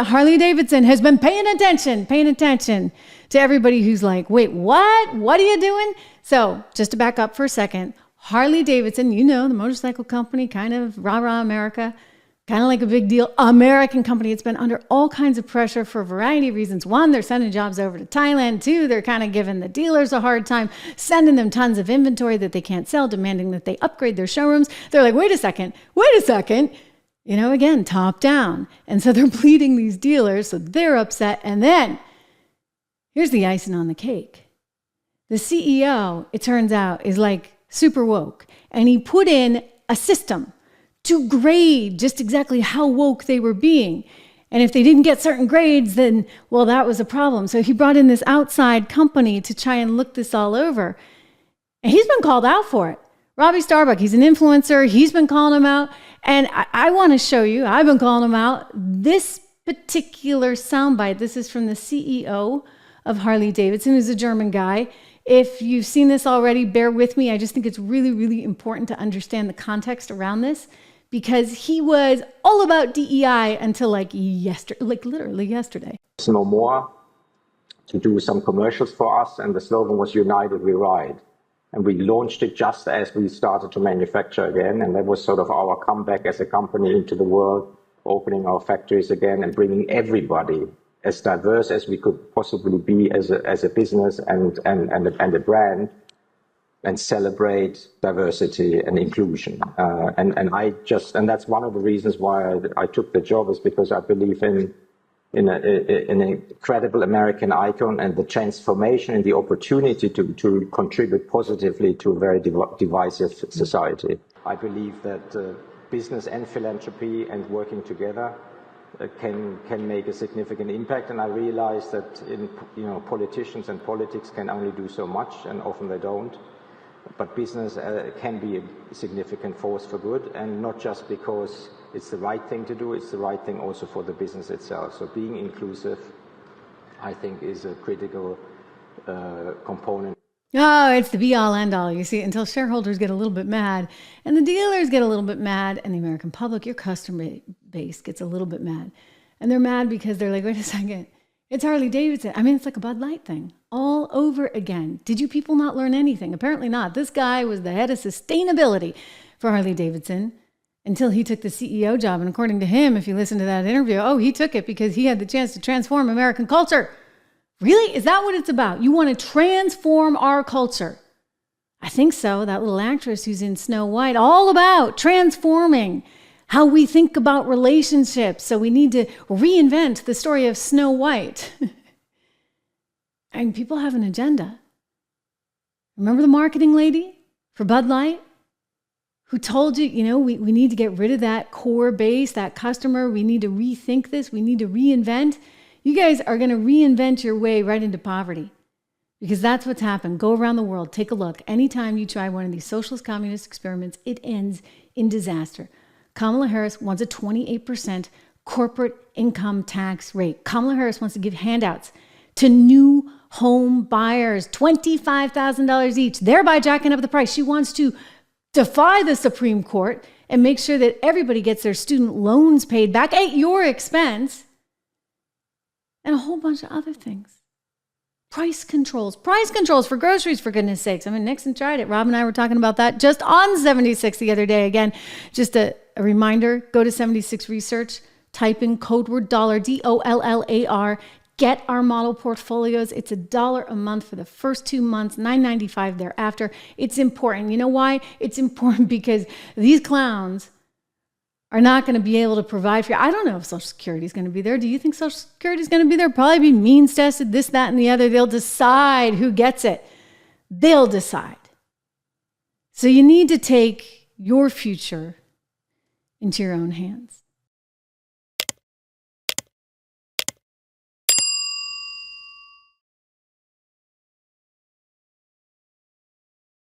Harley-Davidson has been paying attention to everybody who's like, wait, what? What are you doing? So just to back up for a second, Harley-Davidson, you know, the motorcycle company, kind of rah-rah America, kind of like a big deal American company. It's been under all kinds of pressure for a variety of reasons. One, they're sending jobs over to Thailand. Two, they're kind of giving the dealers a hard time, sending them tons of inventory that they can't sell, demanding that they upgrade their showrooms. They're like, wait a second. You know, again, top down. And so they're bleeding these dealers, so they're upset. And then here's the icing on the cake. The CEO, it turns out, is like super woke. And he put in a system to grade just exactly how woke they were being. And if they didn't get certain grades, then, well, that was a problem. So he brought in this outside company to try and look this all over. And he's been called out for it. Robbie Starbuck, he's an influencer. He's been calling him out. And I want to show you, I've been calling him out, this particular soundbite. This is from the CEO of Harley-Davidson, who's a German guy. If you've seen this already, bear with me. I just think it's really, really important to understand the context around this, because he was all about DEI until literally yesterday. No more to do some commercials for us, and the slogan was United We Ride. And we launched it just as we started to manufacture again. And that was sort of our comeback as a company into the world, opening our factories again and bringing everybody as diverse as we could possibly be as a business and a brand, and celebrate diversity and inclusion. And that's one of the reasons why I took the job, is because I believe in a credible American icon and the transformation and the opportunity to contribute positively to a very divisive society. I believe that business and philanthropy and working together can make a significant impact. And I realize that politicians and politics can only do so much, and often they don't. But business can be a significant force for good, and not just because it's the right thing to do, it's the right thing also for the business itself. So being inclusive, I think, is a critical component. Oh, it's the be-all, end-all. You see, until shareholders get a little bit mad, and the dealers get a little bit mad, and the American public, your customer base, gets a little bit mad. And they're mad because they're like, wait a second, it's Harley-Davidson. I mean, it's like a Bud Light thing all over again. Did you people not learn anything? Apparently not. This guy was the head of sustainability for Harley-Davidson until he took the CEO job. And according to him, if you listen to that interview, he took it because he had the chance to transform American culture. Really? Is that what it's about? You want to transform our culture? I think so. That little actress who's in Snow White, all about transforming how we think about relationships. So we need to reinvent the story of Snow White. And people have an agenda. Remember the marketing lady for Bud Light who told you, we need to get rid of that core base, that customer. We need to rethink this. We need to reinvent. You guys are going to reinvent your way right into poverty, because that's what's happened. Go around the world. Take a look. Anytime you try one of these socialist communist experiments, it ends in disaster. Kamala Harris wants a 28% corporate income tax rate. Kamala Harris wants to give handouts to new home buyers, $25,000 each, thereby jacking up the price. She wants to defy the Supreme Court and make sure that everybody gets their student loans paid back at your expense, and a whole bunch of other things. Price controls for groceries, for goodness sakes. I mean, Nixon tried it. Rob and I were talking about that just on 76 the other day. Again, just a reminder, go to 76 Research, type in code word dollar, DOLLAR, get our model portfolios. It's $1 a month for the first 2 months, $9.95 thereafter. It's important. You know why? It's important because these clowns are not going to be able to provide for you. I don't know if Social Security is going to be there. Do you think Social Security is going to be there? Probably be means tested, this, that, and the other. They'll decide who gets it. They'll decide. So you need to take your future into your own hands.